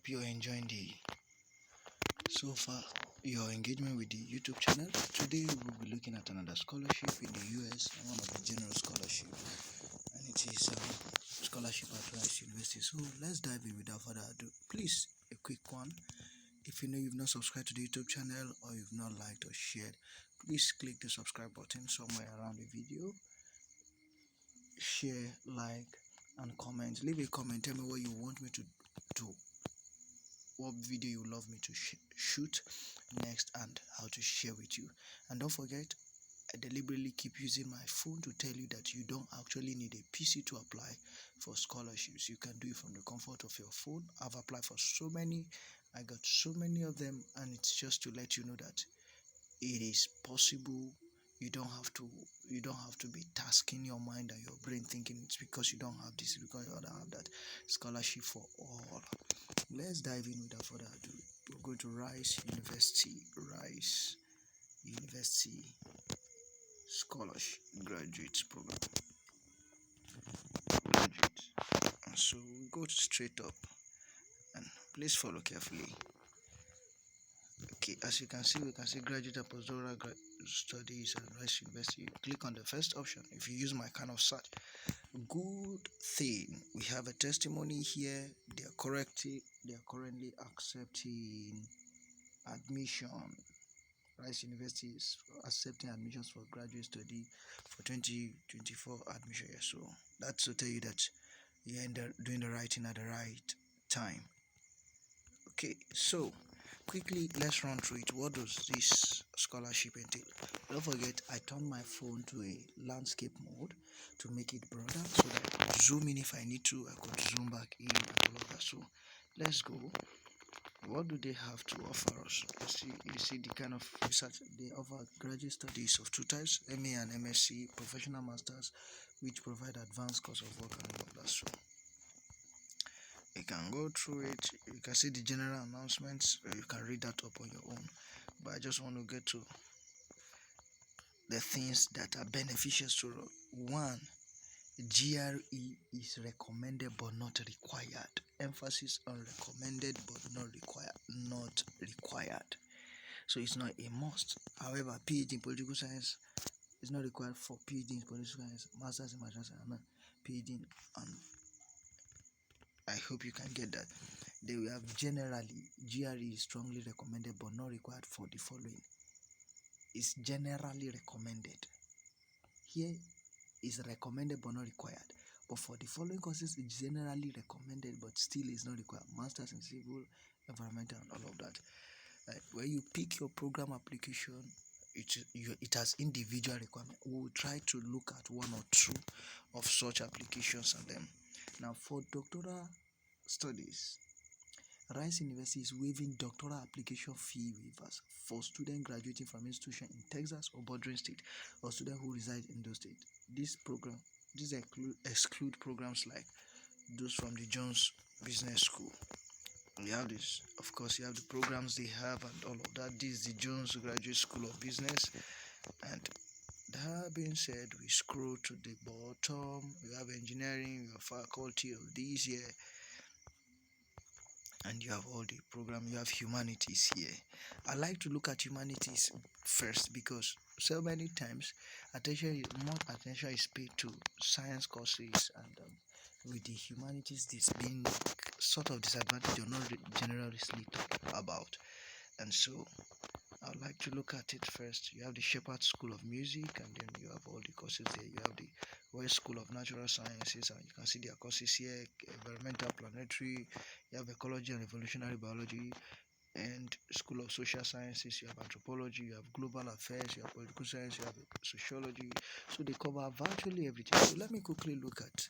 Hope you're enjoying so far your engagement with the YouTube channel. Today we'll be looking at another scholarship in the US, one of the general scholarship, and it is scholarship at Rice University. So let's dive in without further ado. Please, a quick one. If you know you've not subscribed to the YouTube channel or you've not liked or shared, please click the subscribe button somewhere around the video. Share, like, and comment. Leave a comment. Tell me what you want me to do, what video you love me to shoot next, and how to share with you. And don't forget, I deliberately keep using my phone to tell you that you don't actually need a PC to apply for scholarships. You can do it from the comfort of your phone. I've applied for so many. I got so many of them, and it's just to let you know that it is possible. You don't have to be tasking your mind and your brain thinking it's because you don't have this, because you don't have that. Scholarship for all. Let's dive in without further ado. We'll go to Rice University Scholarship Graduate Program. So we go straight up, and please follow carefully. Okay, as you can see, we can see graduate and postdoctoral studies at Rice University. Click on the first option. If you use my kind of search, good thing, we have a testimony here. They are currently accepting admission. Rice University is accepting admissions for graduate study for 2024 admission year. So that's to tell you that you're doing the right thing at the right time. Okay, so quickly let's run through it. What does this scholarship entail? Don't forget, I turned my phone to a landscape mode to make it broader, so that I zoom in if I need to. I could zoom back in and all of that. So let's go. What do they have to offer us? You see the kind of research they offer. Graduate studies of two types: MA and MSc, professional masters, which provide advanced course of work and all of that. So you can go through it. You can see the general announcements. You can read that up on your own. But I just want to get to the things that are beneficial to us. One, GRE is recommended but not required. Emphasis on recommended but not required. Not required. So it's not a must. However, PhD in political science is not required for PhD in political science, masters in mathematics, and PhD in, I hope you can get that. They will have generally GRE is strongly recommended but not required for the following. It's generally recommended. Here is recommended but not required. But for the following courses, it's generally recommended but still is not required. Masters in civil, environmental, and all of that. When you pick your program application, it has individual requirement. We will try to look at one or two of such applications and them. Now, for doctoral studies, Rice University is waiving doctoral application fee waivers for students graduating from institution in Texas or bordering state, or students who reside in those states. These exclude programs like those from the Jones Business School. You have this, of course, you have the programs they have and all of that. This is the Jones Graduate School of Business. And that being said, we scroll to the bottom. You have engineering, you have faculty of this here, and you have all the program. You have humanities here. I like to look at humanities first because so many times more attention is paid to science courses, and with the humanities, this being sort of disadvantage or not generally talked about. And so I'd like to look at it first. You have the Shepherd School of Music, and then you have all the courses there. You have the West School of Natural Sciences, and you can see their courses here: environmental planetary, you have ecology and evolutionary biology, and School of Social Sciences. You have anthropology, you have global affairs, you have political science, you have sociology. So they cover virtually everything. So let me quickly look at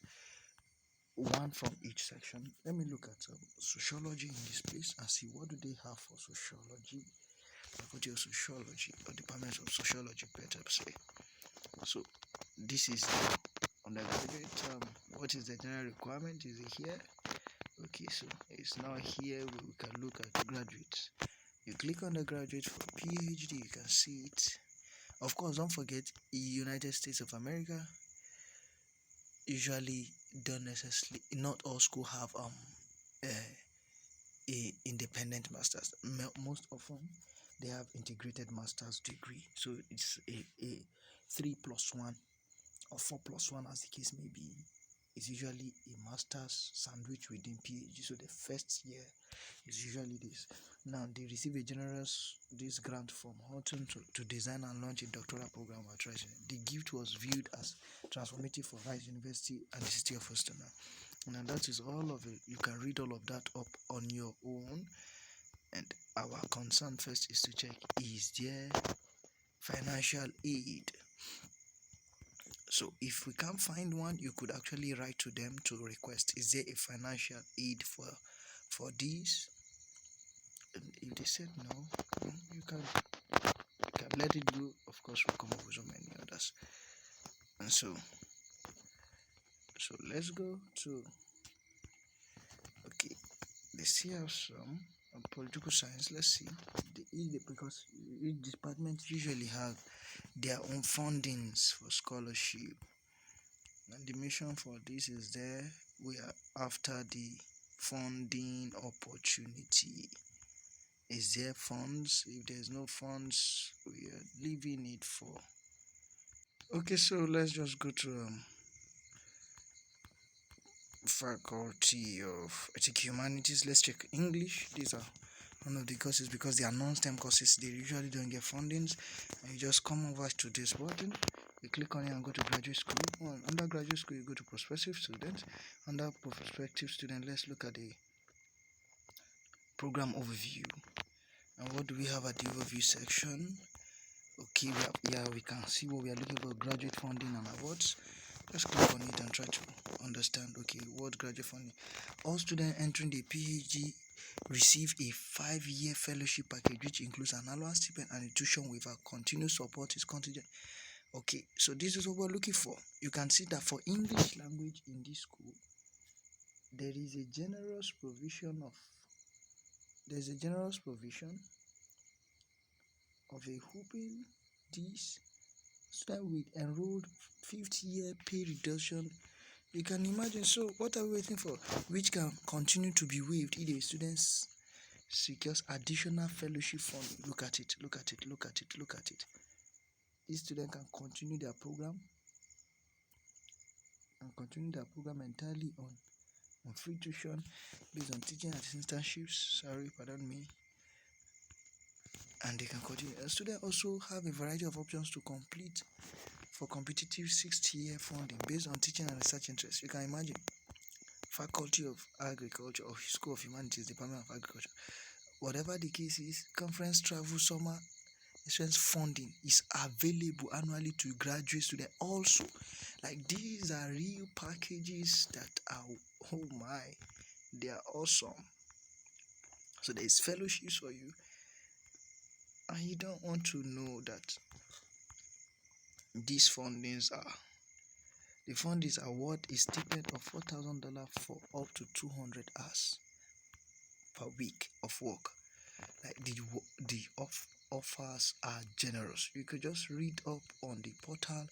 one from each section. Let me look at sociology in this place and see what do they have for sociology. Faculty of Sociology, or Department of Sociology, better say. So this is the undergraduate. What is the general requirement? Is it here? Okay, so it's now here we can look at graduates. You click on the graduate for PhD, you can see it. Of course, don't forget, United States of America usually don't necessarily, not all schools have a independent master's. Most often they have integrated master's degree, so it's a 3+1 or 4+1 as the case may be. It's usually a master's sandwich within PhD. So the first year is usually this. Now they receive a generous this grant from Horton to design and launch a doctoral program at Rice. The gift was viewed as transformative for Rice University and the city of Houston. Now that is all of it. You can read all of that up on your own. And our concern first is to check, is there financial aid? So if we can't find one, you could actually write to them to request, is there a financial aid for this? And if they said no, you can let it go. Of course, we'll come up with so many others. And so let's go to, okay, they still have some political science. Let's see, because each department usually have their own fundings for scholarship, and the mission for this is there. We are after the funding opportunity. Is there funds? If there's no funds, we are leaving it for. Okay, so let's just go to Faculty of Humanities. Let's check English. These are one of the courses, because they are non-STEM courses. They usually don't get fundings. And you just come over to this button, you click on it and go to graduate school. Undergraduate school, you go to prospective students. Under prospective student, let's look at the program overview. And what do we have at the overview section? Okay, we can see what we are looking for: graduate funding and awards. Let's click on it and try to understand. Okay, what graduate funding? All students entering the PhD receive a 5-year fellowship package, which includes an annual stipend and a tuition waiver. Continuous support is contingent. Okay, so this is what we're looking for. You can see that for English language in this school, there is a generous provision of a whooping this student with enrolled 50-year pay reduction. You can imagine. So what are we waiting for? Which can continue to be waived if the students secures additional fellowship funding. Look at it. This student can continue their program entirely on free tuition based on teaching assistantships. And they can continue. Students also have a variety of options to complete for competitive 60-year funding based on teaching and research interests. You can imagine. Faculty of Agriculture or School of Humanities, Department of Agriculture. Whatever the case is, conference travel, summer experience funding is available annually to graduate students. Also, like, these are real packages that are, oh my, they are awesome. So there is fellowships for you, and you don't want to know that these fundings are. The fundings award is stipend of $4,000 for up to 200 hours per week of work. Like, the offers are generous. You could just read up on the portal,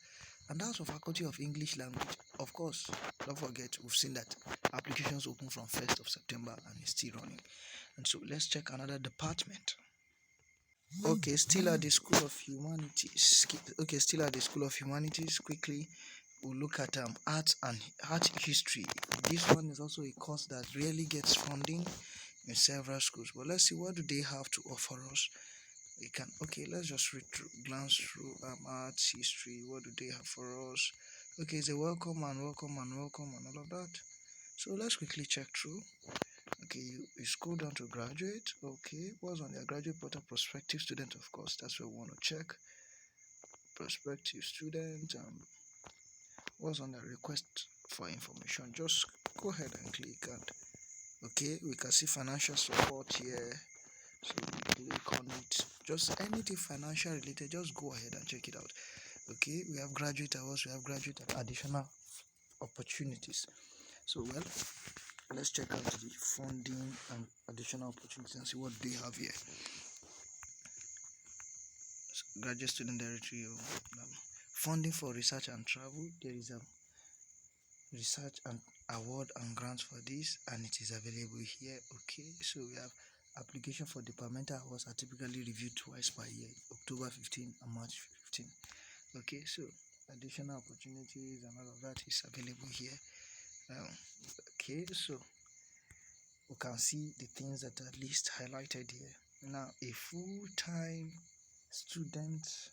and that's for Faculty of English Language. Of course, don't forget, we've seen that applications open from 1st of September and it's still running. And so let's check another department. Okay, still at the School of Humanities. Quickly, we'll look at art history. This one is also a course that rarely gets funding in several schools. But let's see, what do they have to offer us? Let's just glance through art history. What do they have for us? Okay, it's a welcome and all of that. So let's quickly check through. Okay, you scroll down to graduate. Okay, what's on their graduate portal? Prospective student, of course, that's what we want to check. Prospective student. What's on the request for information? Just go ahead and click, and okay, we can see financial support here. So click on it. Just anything financial related, just go ahead and check it out. Okay, we have graduate awards, we have graduate additional opportunities. So, well, let's check out the funding and additional opportunities and see what they have here. So, graduate student directory, funding for research and travel. There is a research and award and grants for this, and it is available here. Okay, so we have application for departmental awards are typically reviewed twice per year, October 15 and March 15. Okay, so additional opportunities and all of that is available here. Okay, so we can see the things that are least highlighted here. Now, a full-time student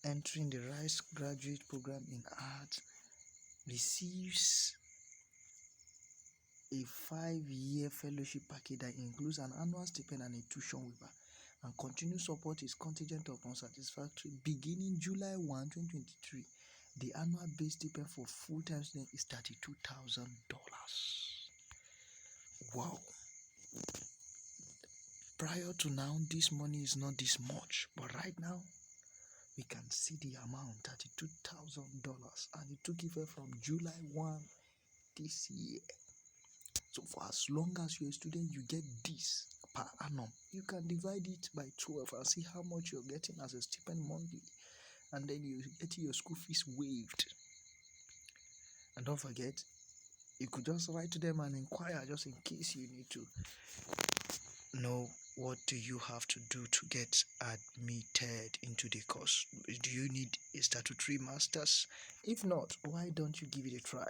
entering the Rice graduate program in art receives a 5-year fellowship package that includes an annual stipend and a tuition waiver, and continued support is contingent upon satisfactory. Beginning July 1, 2023, the annual base stipend for full-time students is $32,000. Wow. Prior to now, this money is not this much, but right now we can see the amount, $32,000, and it took effect from July 1 this year. So for as long as you're a student, you get this per annum. You can divide it by 12 and see how much you're getting as a stipend monthly, and then you get your school fees waived. And don't forget, you could just write to them and inquire just in case you need to know what do you have to do to get admitted into the course. Do you need a statutory master's? If not, why don't you give it a try?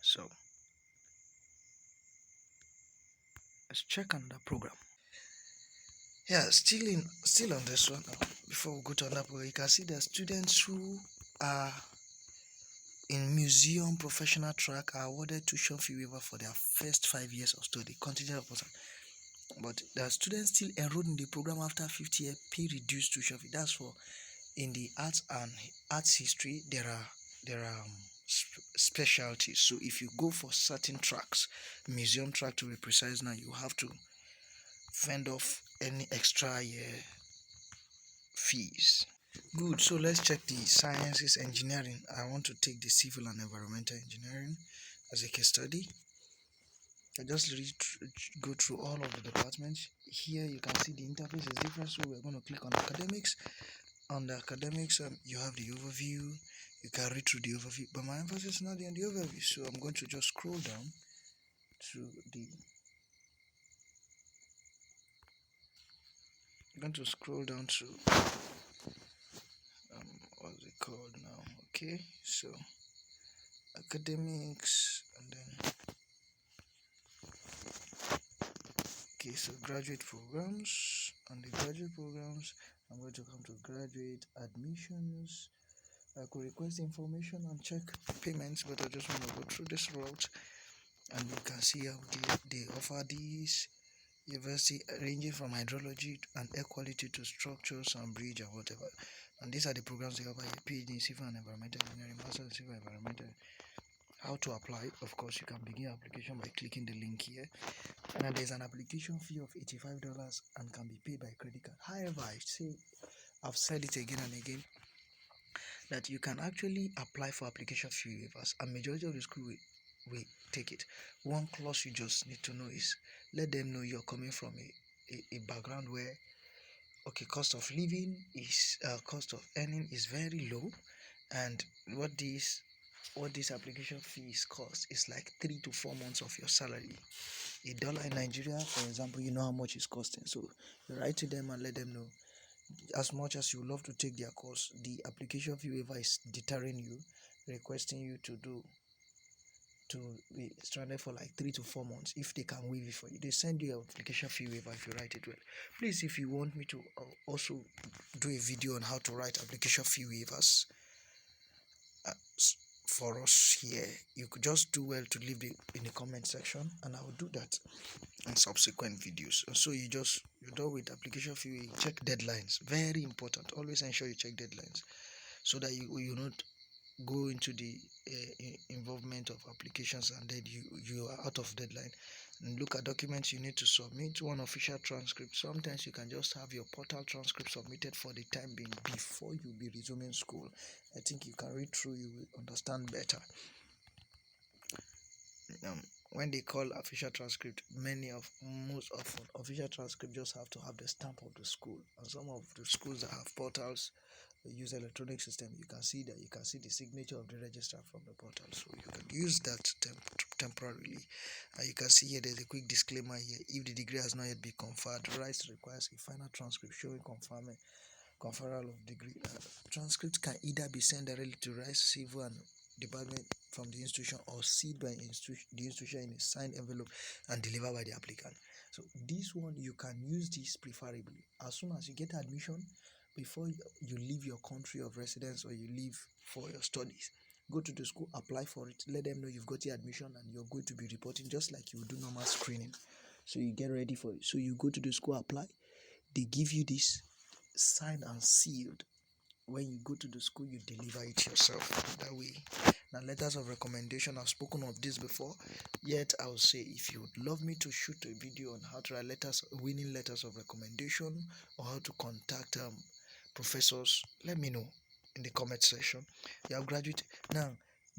So let's check on the program. Yeah, still on this one. Before we go to another program, you can see the students who are in museum professional track are awarded tuition fee waiver for their first 5 years of study, contingent upon. But the students still enrolled in the program after 50 year pay reduced tuition fee. That's for in the arts and arts history. There are specialties. So if you go for certain tracks, museum track to be precise, now you have to fend off any extra year fees. Good. So let's check the sciences engineering. I want to take the civil and environmental engineering as a case study. I just go through all of the departments. Here you can see the interface is different, so we're going to click on academics. On the academics, you have the overview. You can read through the overview, but my emphasis is not on the overview, so I'm going to just scroll down to the. I'm going to scroll down to what's it called now? Okay, so academics, and then okay, so graduate programs. On the graduate programs, I'm going to come to graduate admissions. I could request information and check payments, but I just want to go through this route, and you can see how they offer these university ranging from hydrology and air quality to structures and bridge and whatever. And these are the programs they offer: a PhD in civil and environmental engineering, master in civil and environmental. How to apply? Of course, you can begin application by clicking the link here. And there's an application fee of $85 and can be paid by credit card. However, I've said it again and again that you can actually apply for application fee waivers, and majority of the school will take it. One clause you just need to know is let them know you're coming from a background where cost of living is cost of earning is very low, and what this application fees cost is like 3 to 4 months of your salary. $1 in Nigeria, for example, you know how much it's costing. So you write to them and let them know. As much as you love to take their course, the application fee waiver is deterring you, requesting you to be stranded for like 3 to 4 months. If they can waive it for you, they send you an application fee waiver if you write it well. Please, if you want me to also do a video on how to write application fee waivers for us here, you could just do well to leave it in the comment section, and I will do that in subsequent videos. So you're done with application fee. Check deadlines, very important. Always ensure you check deadlines so that you not go into the involvement of applications and then you are out of deadline. And look at documents you need to submit. One official transcript. Sometimes you can just have your portal transcript submitted for the time being before you be resuming school. I think you can read through, you will understand better. When they call official transcript, most often official transcript just have to have the stamp of the school, and some of the schools that have portals use electronic system, you can see that you can see the signature of the registrar from the portal. So you can use that temporarily. And you can see here there's a quick disclaimer here. If the degree has not yet been conferred, rights requires a final transcript showing conferral of degree. Transcript can either be sent directly to rights civil and department from the institution, or sealed by the institution in a signed envelope and delivered by the applicant. So this one, you can use this preferably as soon as you get admission, before you leave your country of residence or you leave for your studies. Go to the school, apply for it, let them know you've got your admission and you're going to be reporting just like you would do normal screening. So you get ready for it. So you go to the school, apply, they give you this signed and sealed. When you go to the school, you deliver it yourself that way. Now, letters of recommendation, I've spoken of this before, yet I'll say, if you would love me to shoot a video on how to write winning letters of recommendation, or how to contact professors, let me know in the comment section. You have graduate. Now,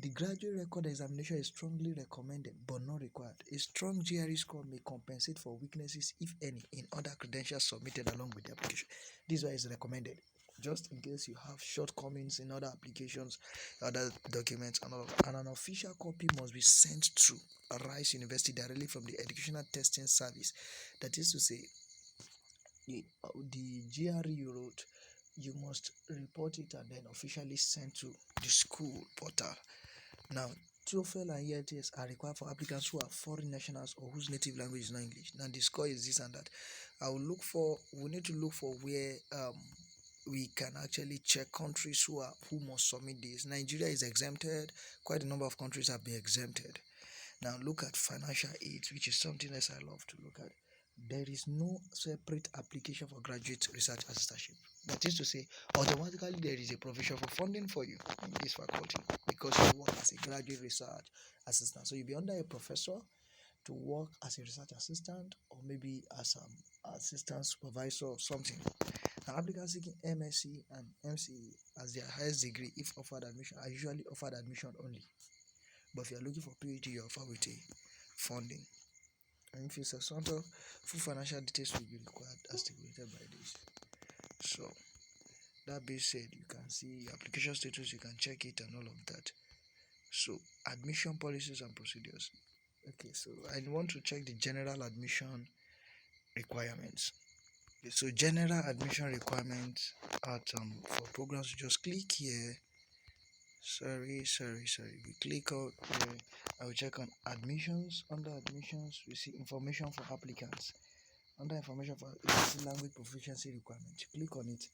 the graduate record examination is strongly recommended but not required. A strong GRE score may compensate for weaknesses, if any, in other credentials submitted along with the application. This is why it's recommended, just in case you have shortcomings in other applications, other documents, and all. And an official copy must be sent to Rice University directly from the Educational Testing Service. That is to say, the GRE you wrote, you must report it and then officially send to the school portal. Now, TOEFL and ELTS are required for applicants who are foreign nationals or whose native language is not English. Now, the score is this and that. We need to look for where we can actually check countries who must submit this. Nigeria is exempted. Quite a number of countries have been exempted. Now look at financial aid, which is something else I love to look at. There is no separate application for graduate research assistantship. That is to say, automatically there is a provision for funding for you in this faculty because you work as a graduate research assistant. So you'll be under a professor to work as a research assistant, or maybe as an assistant supervisor or something. Now, applicants seeking MSc and MCE as their highest degree, if offered admission, are usually offered admission only. But if you are looking for PhD, you are offered with a funding. And if it's a sort of full financial details will be required as stipulated by this. So, that being said, you can see application status, you can check it and all of that. So, admission policies and procedures. Okay, so I want to check the general admission requirements. Okay, so general admission requirements for programs, you just click here. Sorry. We click out here. I will check on admissions. Under admissions, we see information for applicants. Under information for language proficiency requirement, you click on it.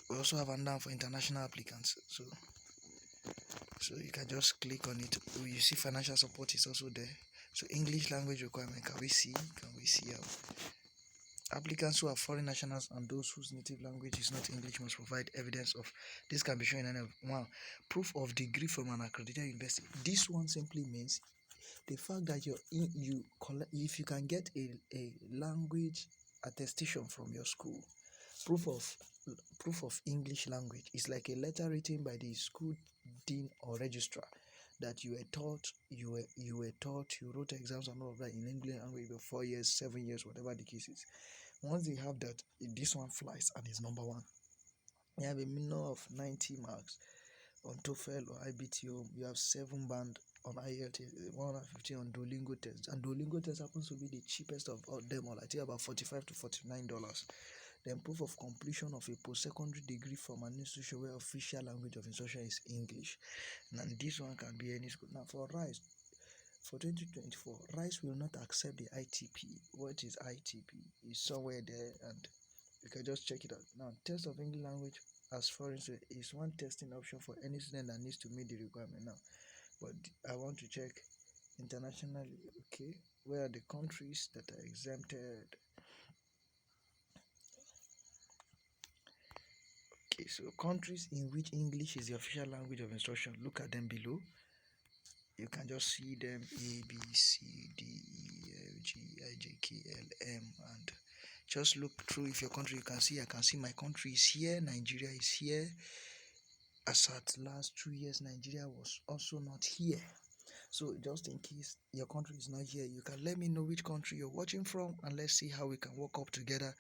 We also have another for international applicants. So you can just click on it. You see financial support is also there. So English language requirement, can we see applicants who are foreign nationals and those whose native language is not English must provide evidence of this. Can be shown in any of proof of degree from an accredited university. This one simply means the fact that if you can get a language attestation from your school, proof of English language is like a letter written by the school dean or registrar that you wrote exams and all of that in English language for 4 years, 7 years, whatever the case is. Once they have that, this one flies and is number one. You have a minimum of 90 marks on TOEFL or IBTO. You have 7 band on IELTS, 150 on Duolingo test, and Duolingo test happens to be the cheapest of all them all. I think about $45 to $49. Then proof of completion of a post-secondary degree from an institution where official language of instruction is English. And this one can be any school. Now for RISE, for 2024, RISE will not accept the ITP. What is ITP? It's somewhere there, and you can just check it out. Now, test of English language as foreign student is one testing option for any student that needs to meet the requirement now. But I want to check internationally. Okay, where are the countries that are exempted? Okay, so countries in which English is the official language of instruction, look at them below. You can just see them: A, B, C, D, E, F, G, I, J, K, L, M, and just look through. If your country, you can see, I can see my country is here, Nigeria is here. As at last 2 years, Nigeria was also not here. So just in case your country is not here, you can let me know which country you're watching from, and let's see how we can work up together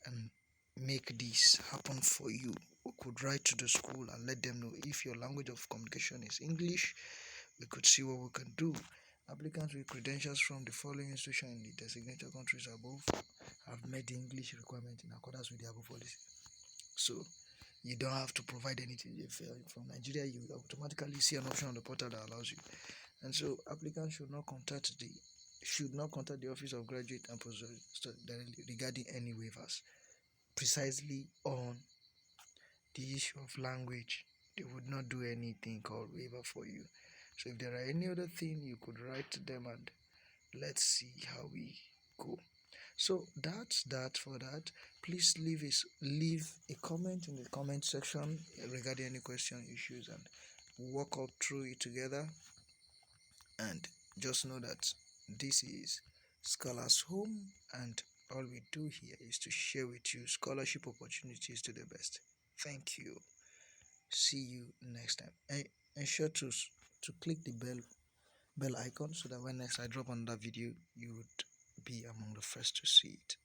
and make this happen for you. We could write to the school and let them know if your language of communication is English. We could see what we can do. Applicants with credentials from the following institution in the designated countries above have met the English requirement in accordance with the above policy. So you don't have to provide anything. If you're from Nigeria, you automatically see an option on the portal that allows you. And so applicants should not contact the Office of Graduate and Postgraduate directly regarding any waivers. Precisely on the issue of language, they would not do anything called waiver for you. So if there are any other thing, you could write to them and let's see how we go. So that's that for that. Please leave a comment in the comment section regarding any question, issues, and we'll walk up through it together. And just know that this is Scholars Home, and all we do here is to share with you scholarship opportunities to the best. Thank you. See you next time. And ensure to click the bell icon so that when next I drop another video, you would be among the first to see it.